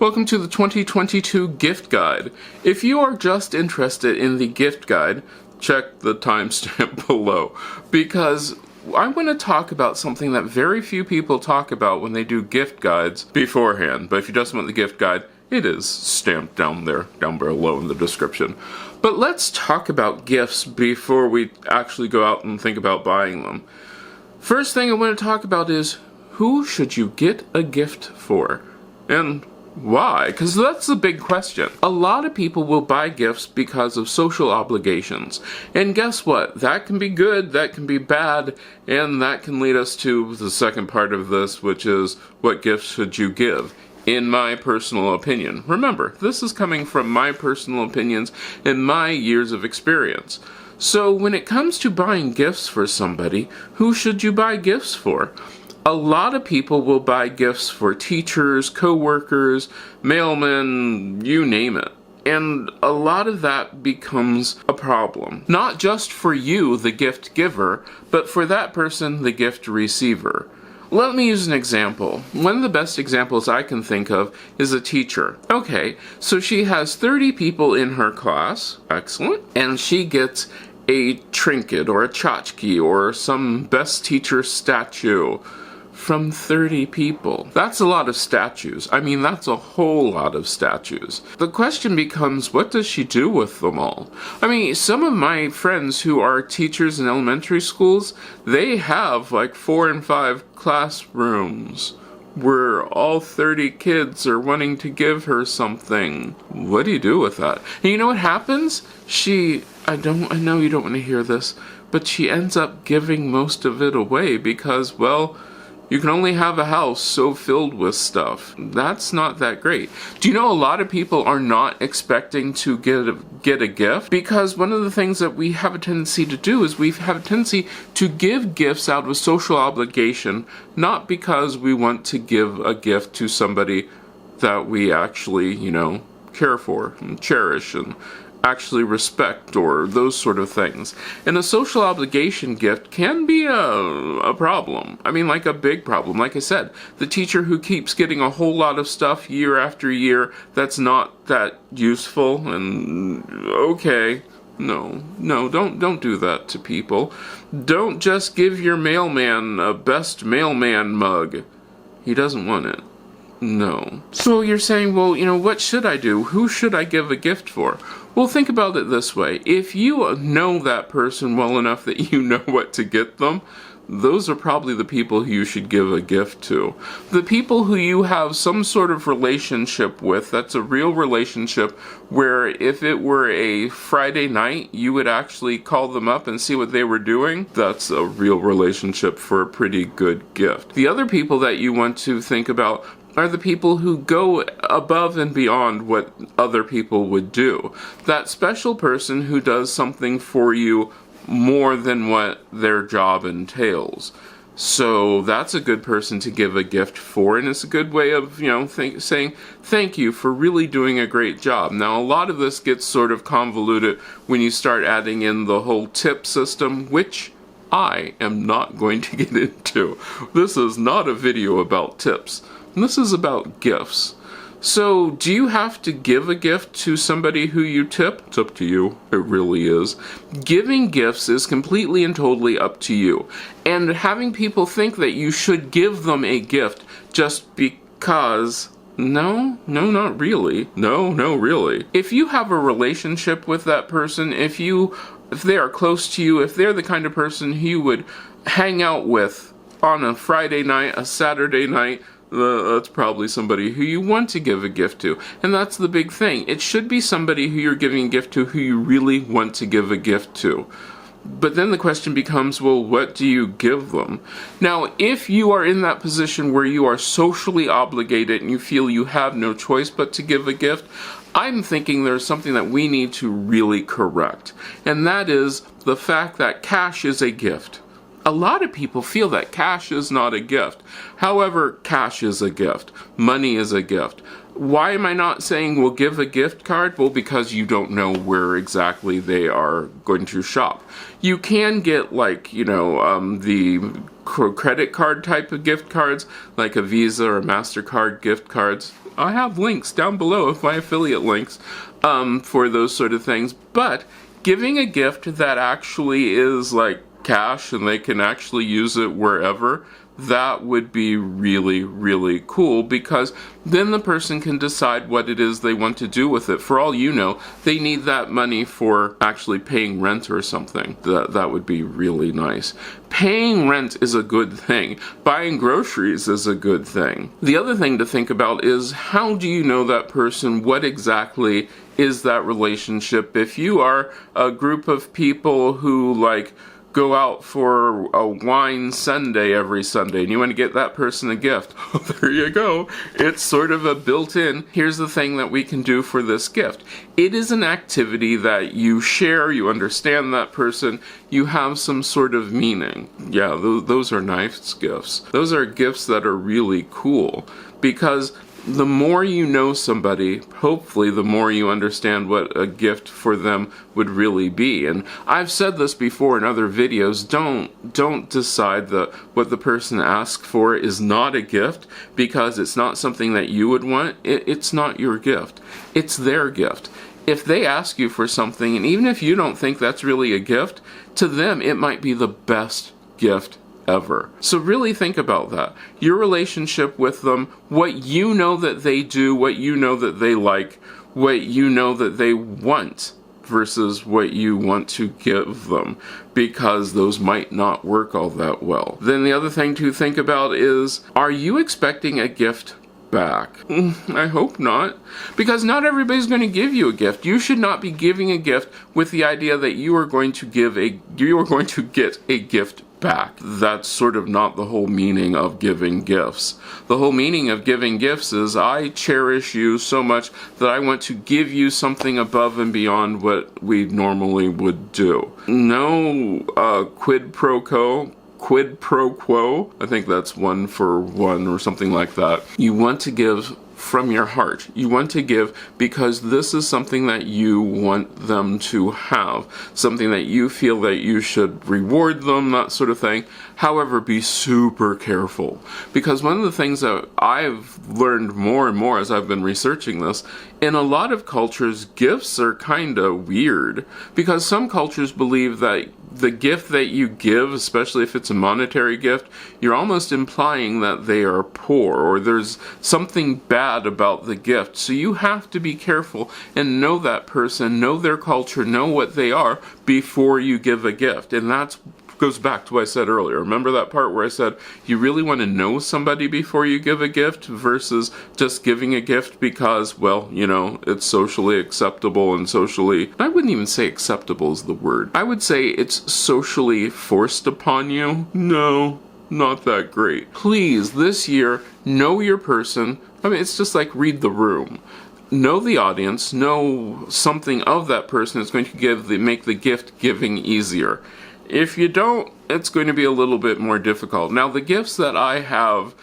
Welcome to the 2022 gift guide. If you are just interested in the gift guide, check the timestamp below, because I'm going to talk about something that very few people talk about when they do gift guides beforehand. But if you just want the gift guide, it is stamped down below in the description. But let's talk about gifts before we actually go out and think about buying them. First thing I want to talk about is, who should you get a gift for? And why? Because that's the big question. A lot of people will buy gifts because of social obligations. And guess what? That can be good, that can be bad, and that can lead us to the second part of this, which is, what gifts should you give? In my personal opinion. Remember, this is coming from my personal opinions and my years of experience. So when it comes to buying gifts for somebody, who should you buy gifts for? A lot of people will buy gifts for teachers, co-workers, mailmen, you name it. And a lot of that becomes a problem. Not just for you, the gift giver, but for that person, the gift receiver. Let me use an example. One of the best examples I can think of is a teacher. Okay, so she has 30 people in her class. Excellent. And she gets a trinket or a tchotchke or some best teacher statue from 30 people. That's a lot of statues. I mean, that's a whole lot of statues. The question becomes, what does she do with them all? I mean, some of my friends who are teachers in elementary schools, they have like 4 and 5 classrooms where all 30 kids are wanting to give her something. What do you do with that? And you know what happens? I know you don't want to hear this, but she ends up giving most of it away because, well, you can only have a house so filled with stuff. That's not that great. Do you know a lot of people are not expecting to get a gift? Because one of the things that we have a tendency to do is we have a tendency to give gifts out of social obligation, not because we want to give a gift to somebody that we actually, care for and cherish and actually respect, or those sort of things. And a social obligation gift can be a problem. I mean, like a big problem. Like I said, the teacher who keeps getting a whole lot of stuff year after year that's not that useful, and okay, no, don't do that to people. Don't just give your mailman a best mailman mug. He doesn't want it. No. So you're saying, well, what should I do? Who should I give a gift for? Well, think about it this way. If you know that person well enough that you know what to get them, those are probably the people who you should give a gift to. The people who you have some sort of relationship with, that's a real relationship, where if it were a Friday night, you would actually call them up and see what they were doing. That's a real relationship for a pretty good gift. The other people that you want to think about are the people who go above and beyond what other people would do. That special person who does something for you more than what their job entails. So that's a good person to give a gift for, and it's a good way of, saying thank you for really doing a great job. Now, a lot of this gets sort of convoluted when you start adding in the whole tip system, which I am not going to get into. This is not a video about tips. This is about gifts. So, do you have to give a gift to somebody who you tip? It's up to you. It really is. Giving gifts is completely and totally up to you. And having people think that you should give them a gift just because... No, not really. No, really. If you have a relationship with that person, if they are close to you, if they're the kind of person who you would hang out with on a Friday night, a Saturday night, that's probably somebody who you want to give a gift to. And that's the big thing. It should be somebody who you're giving a gift to who you really want to give a gift to. But then the question becomes, well, what do you give them? Now, if you are in that position where you are socially obligated and you feel you have no choice but to give a gift, I'm thinking there's something that we need to really correct. And that is the fact that cash is a gift. A lot of people feel that cash is not a gift. However, cash is a gift. Money is a gift. Why am I not saying we'll give a gift card? Well, because you don't know where exactly they are going to shop. You can get, like, the credit card type of gift cards, like a Visa or MasterCard gift cards. I have links down below of my affiliate links for those sort of things. But giving a gift that actually is like cash and they can actually use it wherever, that would be really, really cool, because then the person can decide what it is they want to do with it. For all you know, they need that money for actually paying rent or something. That would be really nice. Paying rent is a good thing. Buying groceries is a good thing. The other thing to think about is, how do you know that person? What exactly is that relationship? If you are a group of people who, like, go out for a wine Sunday every Sunday and you want to get that person a gift, there you go. It's sort of a built-in, here's the thing that we can do for this gift. It is an activity that you share, you understand that person, you have some sort of meaning. Yeah, those are nice gifts. Those are gifts that are really cool, because the more you know somebody, hopefully the more you understand what a gift for them would really be. And I've said this before in other videos, don't decide that what the person asks for is not a gift because it's not something that you would want. It's not your gift. It's their gift. If they ask you for something, and even if you don't think that's really a gift, to them it might be the best gift ever. So really think about that. Your relationship with them, what you know that they do, what you know that they like, what you know that they want, versus what you want to give them, because those might not work all that well. Then the other thing to think about is, are you expecting a gift back? I hope not, because not everybody's going to give you a gift. You should not be giving a gift with the idea that you are going to get a gift back. That's sort of not the whole meaning of giving gifts. The whole meaning of giving gifts is, I cherish you so much that I want to give you something above and beyond what we normally would do. No quid pro quo, I think that's 1 for 1 or something like that. You want to give from your heart. You want to give because this is something that you want them to have, something that you feel that you should reward them, that sort of thing. However, be super careful, because one of the things that I've learned more and more as I've been researching this, in a lot of cultures, gifts are kind of weird, because some cultures believe that the gift that you give, especially if it's a monetary gift, you're almost implying that they are poor, or there's something bad about the gift. So you have to be careful and know that person, know their culture, know what they are before you give a gift. And that goes back to what I said earlier. Remember that part where I said you really want to know somebody before you give a gift, versus just giving a gift because, well, it's socially acceptable and socially... I wouldn't even say acceptable is the word. I would say it's socially forced upon you. No, not that great. Please, this year, know your person. I mean, it's just like read the room. Know the audience, know something of that person is going to make the gift giving easier. If you don't, it's going to be a little bit more difficult. Now, the gifts that I have,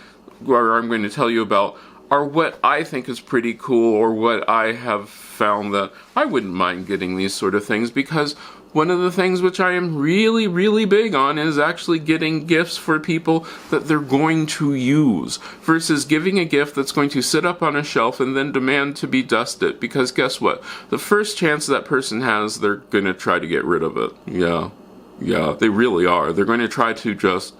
or I'm going to tell you about, are what I think is pretty cool, or what I have found that I wouldn't mind getting these sort of things, because one of the things which I am really, really big on is actually getting gifts for people that they're going to use, versus giving a gift that's going to sit up on a shelf and then demand to be dusted, because guess what? The first chance that person has, they're going to try to get rid of it. Yeah, they really are. They're going to try to just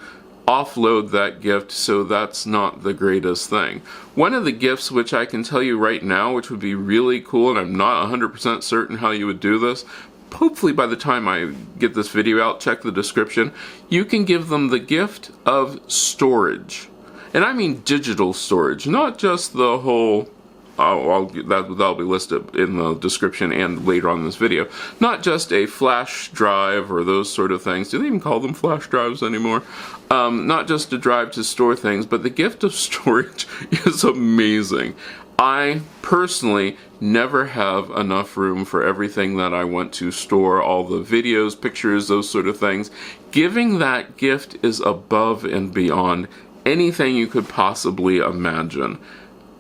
offload that gift, so that's not the greatest thing. One of the gifts which I can tell you right now, which would be really cool, and I'm not 100% certain how you would do this, hopefully by the time I get this video out, check the description, you can give them the gift of storage. And I mean digital storage, not just the whole... that'll be listed in the description and later on in this video. Not just a flash drive or those sort of things. Do they even call them flash drives anymore? Not just a drive to store things, but the gift of storage is amazing. I personally never have enough room for everything that I want to store, all the videos, pictures, those sort of things. Giving that gift is above and beyond anything you could possibly imagine.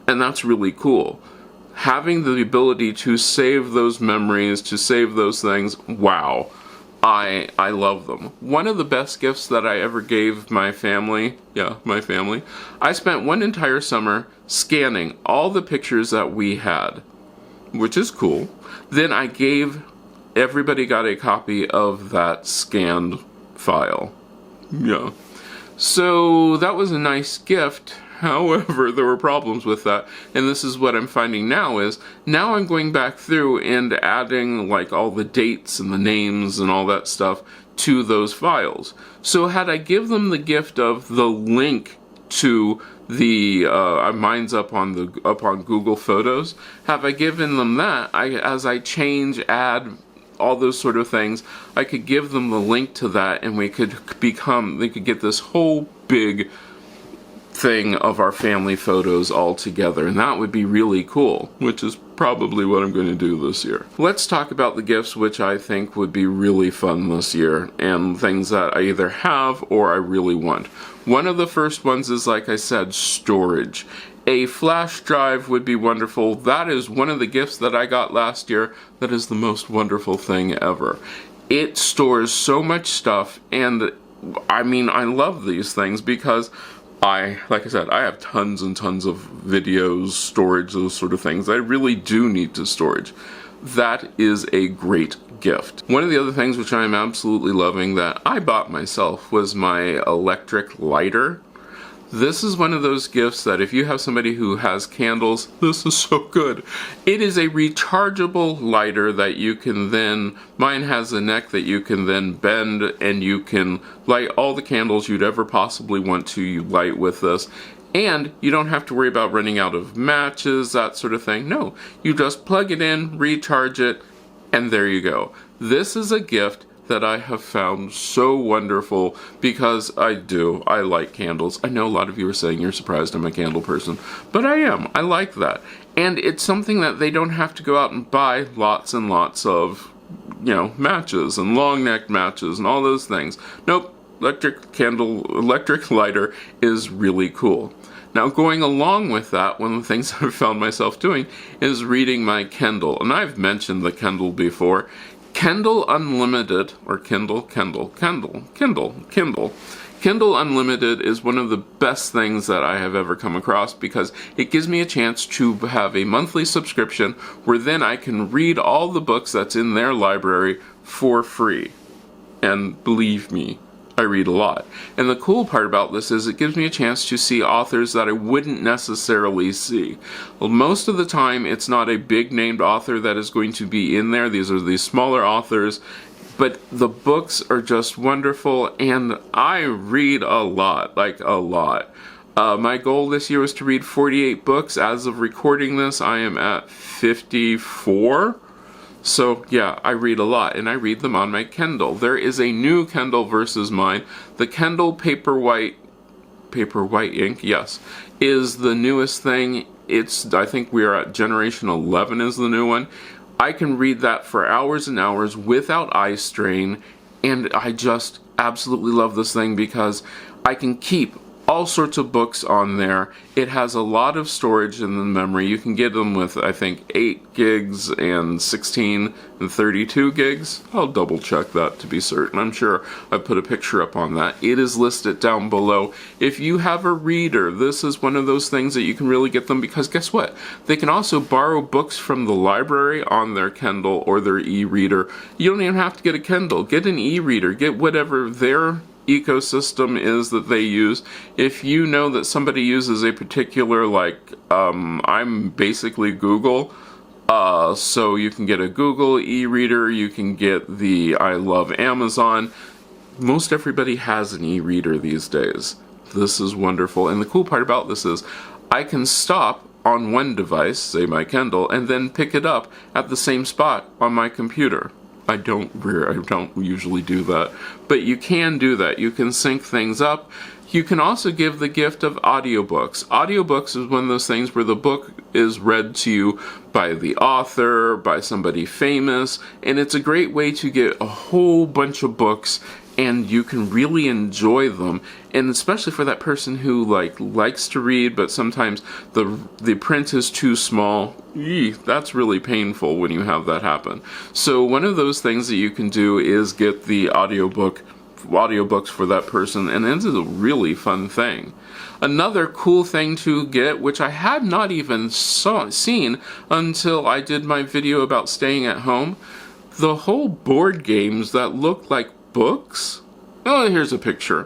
And that's really cool. Having the ability to save those memories, to save those things, wow. I love them. One of the best gifts that I ever gave my family, I spent one entire summer scanning all the pictures that we had, which is cool. Then everybody got a copy of that scanned file. Yeah. So that was a nice gift. However, there were problems with that, and this is what I'm finding now I'm going back through and adding like all the dates and the names and all that stuff to those files. So had I give them the gift of the link to the mine's up on Google Photos, have I given them that, as I change, add all those sort of things, I could give them the link to that, and they could get this whole big thing of our family photos all together, and that would be really cool, which is probably what I'm going to do this year. Let's talk about the gifts which I think would be really fun this year, and things that I either have or I really want. One of the first ones is, like I said, storage. A flash drive would be wonderful. That is one of the gifts that I got last year. That is the most wonderful thing ever. It stores so much stuff, and I mean, I love these things because like I said, I have tons and tons of videos, storage, those sort of things. I really do need to storage. That is a great gift. One of the other things which I am absolutely loving that I bought myself was my electric lighter. This is one of those gifts that if you have somebody who has candles, this is so good. It is a rechargeable lighter that you can then, mine has a neck that you can then bend, and you can light all the candles you'd ever possibly want to light with this. And you don't have to worry about running out of matches, that sort of thing. No, you just plug it in, recharge it, and there you go. This is a gift that I have found so wonderful because I like candles. I know a lot of you are saying you're surprised I'm a candle person, but I am. I like that. And it's something that they don't have to go out and buy lots and lots of, matches and long neck matches and all those things. Nope, electric lighter is really cool. Now, going along with that, one of the things I've found myself doing is reading my Kindle. And I've mentioned the Kindle before. Kindle Unlimited, or Kindle Unlimited is one of the best things that I have ever come across because it gives me a chance to have a monthly subscription where then I can read all the books that's in their library for free. And believe me, I read a lot. And the cool part about this is it gives me a chance to see authors that I wouldn't necessarily see. Well, most of the time, it's not a big named author that is going to be in there. These are these smaller authors. But the books are just wonderful, and I read a lot, like a lot. My goal this year was to read 48 books. As of recording this, I am at 54. So yeah, I read a lot, and I read them on my Kindle. There is a new Kindle versus mine. The Kindle Paperwhite ink, yes, is the newest thing. I think we are at generation 11 is the new one. I can read that for hours and hours without eye strain, and I just absolutely love this thing because I can keep all sorts of books on there. It has a lot of storage in the memory. You can get them with, I think, 8 gigs and 16 and 32 gigs. I'll double check that to be certain. I'm sure I put a picture up on that. It is listed down below. If you have a reader, this is one of those things that you can really get them because guess what? They can also borrow books from the library on their Kindle or their e-reader. You don't even have to get a Kindle. Get an e-reader. Get whatever their ecosystem is that they use. If you know that somebody uses a particular, I'm basically Google, so you can get a Google e-reader, you can get the I Love Amazon. Most everybody has an e-reader these days. This is wonderful, and the cool part about this is I can stop on one device, say my Kindle, and then pick it up at the same spot on my computer. I don't usually do that, but you can do that. You can sync things up. You can also give the gift of audiobooks. Audiobooks is one of those things where the book is read to you by the author, by somebody famous, and it's a great way to get a whole bunch of books and you can really enjoy them. And especially for that person who likes to read, but sometimes the print is too small. That's really painful when you have that happen. So one of those things that you can do is get the audiobooks for that person, and this is a really fun thing. Another cool thing to get, which I had not even seen until I did my video about staying at home, the whole board games that look like books. Oh, here's a picture.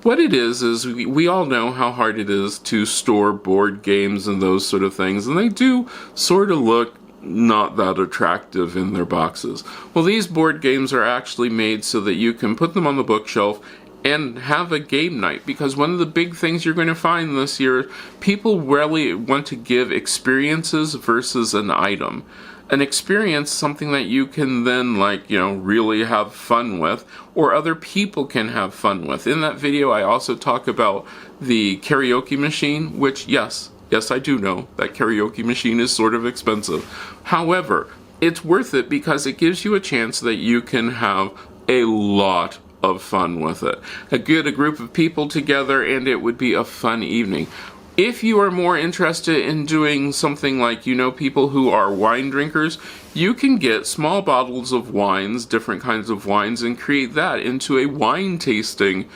What it is we all know how hard it is to store board games and those sort of things, and they do sort of look not that attractive in their boxes. Well, these board games are actually made so that you can put them on the bookshelf and have a game night, because one of the big things you're going to find this year, people really want to give experiences versus an item. An experience, something that you can then really have fun with, or other people can have fun with. In that video I also talk about the karaoke machine, which yes, I do know that karaoke machine is sort of expensive. However, it's worth it because it gives you a chance that you can have a lot of fun with it. Get a group of people together and it would be a fun evening. If you are more interested in doing something like, people who are wine drinkers, you can get small bottles of wines, different kinds of wines, and create that into a wine tasting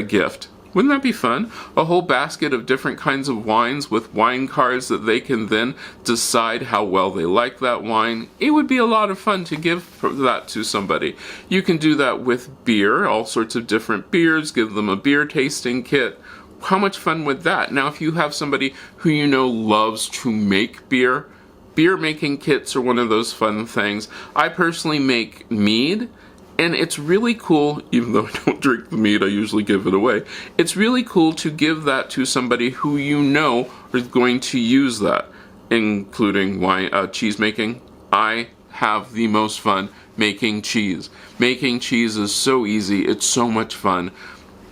gift. Wouldn't that be fun? A whole basket of different kinds of wines with wine cards that they can then decide how well they like that wine. It would be a lot of fun to give that to somebody. You can do that with beer, all sorts of different beers, give them a beer tasting kit. How much fun would that? Now, if you have somebody who loves to make beer making kits are one of those fun things. I personally make mead. And it's really cool, even though I don't drink the mead, I usually give it away. It's really cool to give that to somebody who is going to use that, including cheese making. I have the most fun making cheese. Making cheese is so easy, it's so much fun.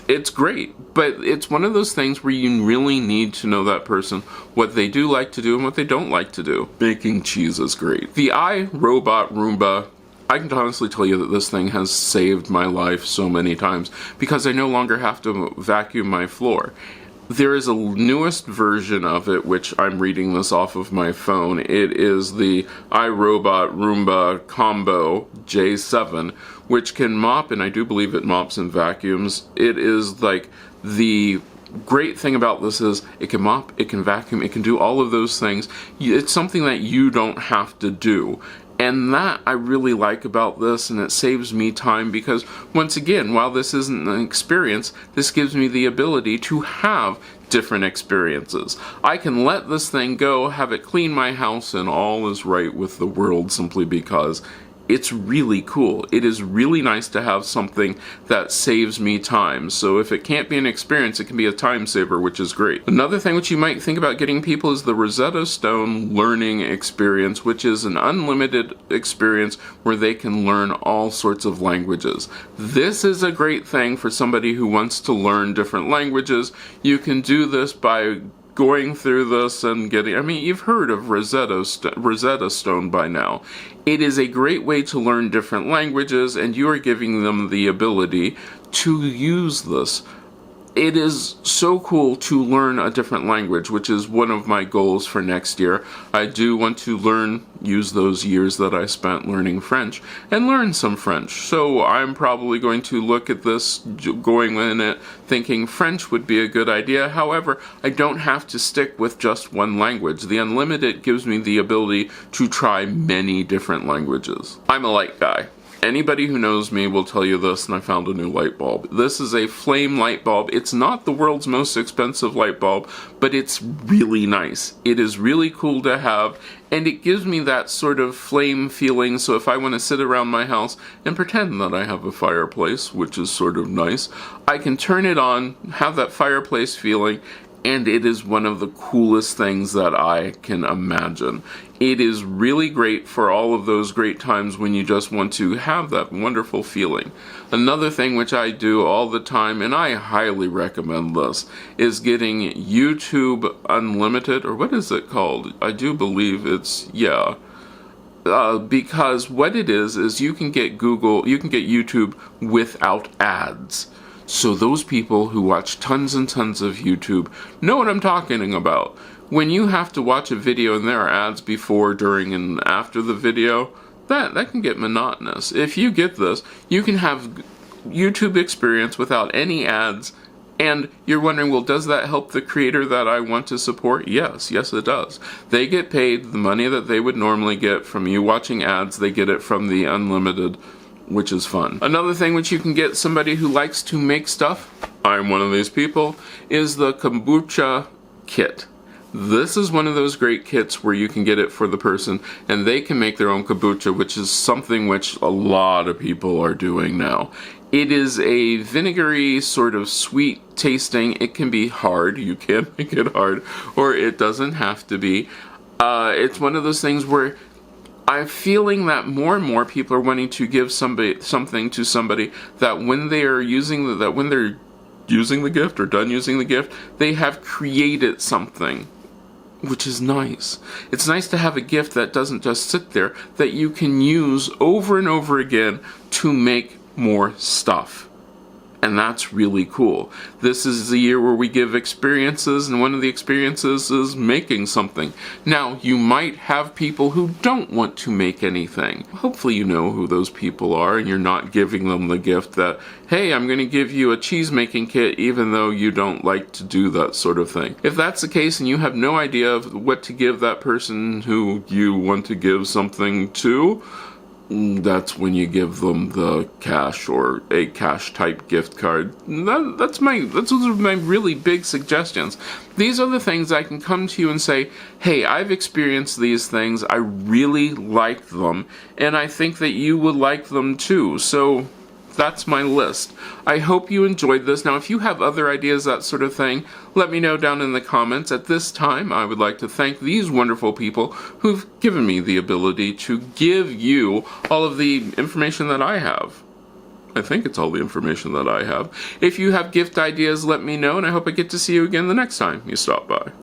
It's great, but it's one of those things where you really need to know that person, what they do like to do and what they don't like to do. Making cheese is great. The iRobot Roomba, I can honestly tell you that this thing has saved my life so many times because I no longer have to vacuum my floor. There is a newest version of it, which I'm reading this off of my phone. It is the iRobot Roomba Combo J7, which can mop, and I do believe it mops and vacuums. It is the great thing about this is it can mop, it can vacuum, it can do all of those things. It's something that you don't have to do. And that I really like about this, and it saves me time because, once again, while this isn't an experience, this gives me the ability to have different experiences. I can let this thing go, have it clean my house, and all is right with the world simply because it's really cool. It is really nice to have something that saves me time. So if it can't be an experience, it can be a time saver, which is great. Another thing which you might think about getting people is the Rosetta Stone learning experience, which is an unlimited experience where they can learn all sorts of languages. This is a great thing for somebody who wants to learn different languages. You can do this by going through this and you've heard of Rosetta Stone by now. It is a great way to learn different languages, and you are giving them the ability to use this. It is so cool to learn a different language, which is one of my goals for next year. I do want to use those years that I spent learning French, and learn some French. So I'm probably going to look at this, going in it, thinking French would be a good idea. However, I don't have to stick with just one language. The Unlimited gives me the ability to try many different languages. I'm a light guy. Anybody who knows me will tell you this, and I found a new light bulb. This is a flame light bulb. It's not the world's most expensive light bulb, but it's really nice. It is really cool to have, and it gives me that sort of flame feeling, so if I want to sit around my house and pretend that I have a fireplace, which is sort of nice, I can turn it on, have that fireplace feeling, and it is one of the coolest things that I can imagine. It is really great for all of those great times when you just want to have that wonderful feeling. Another thing which I do all the time, and I highly recommend this, is getting YouTube Unlimited, or what is it called? I do believe it's because what it is you can get YouTube without ads. So those people who watch tons and tons of YouTube know what I'm talking about. When you have to watch a video and there are ads before, during, and after the video, that can get monotonous. If you get this, you can have YouTube experience without any ads. And you're wondering, well, does that help the creator that I want to support? Yes, it does. They get paid the money that they would normally get from you watching ads. They get it from the unlimited, which is fun. Another thing which you can get somebody who likes to make stuff, I'm one of these people, is the kombucha kit. This is one of those great kits where you can get it for the person and they can make their own kombucha, which is something which a lot of people are doing now. It is a vinegary, sort of sweet tasting. It can be hard. You can make it hard, or it doesn't have to be. It's one of those things where I'm feeling that more and more people are wanting to give something to somebody that when they are using when they're using the gift or done using the gift, they have created something, which is nice. It's nice to have a gift that doesn't just sit there, that you can use over and over again to make more stuff. And that's really cool. This is the year where we give experiences, and one of the experiences is making something. Now, you might have people who don't want to make anything. Hopefully you know who those people are, and you're not giving them the gift that, hey, I'm going to give you a cheese making kit even though you don't like to do that sort of thing. If that's the case and you have no idea of what to give that person who you want to give something to, that's when you give them the cash or a cash type gift card. Those are my really big suggestions. These are the things I can come to you and say, hey, I've experienced these things, I really like them, and I think that you would like them too. So that's my list. I hope you enjoyed this. Now, if you have other ideas, that sort of thing, let me know down in the comments. At this time, I would like to thank these wonderful people who've given me the ability to give you all of the information that I have. I think it's all the information that I have. If you have gift ideas, let me know, and I hope I get to see you again the next time you stop by.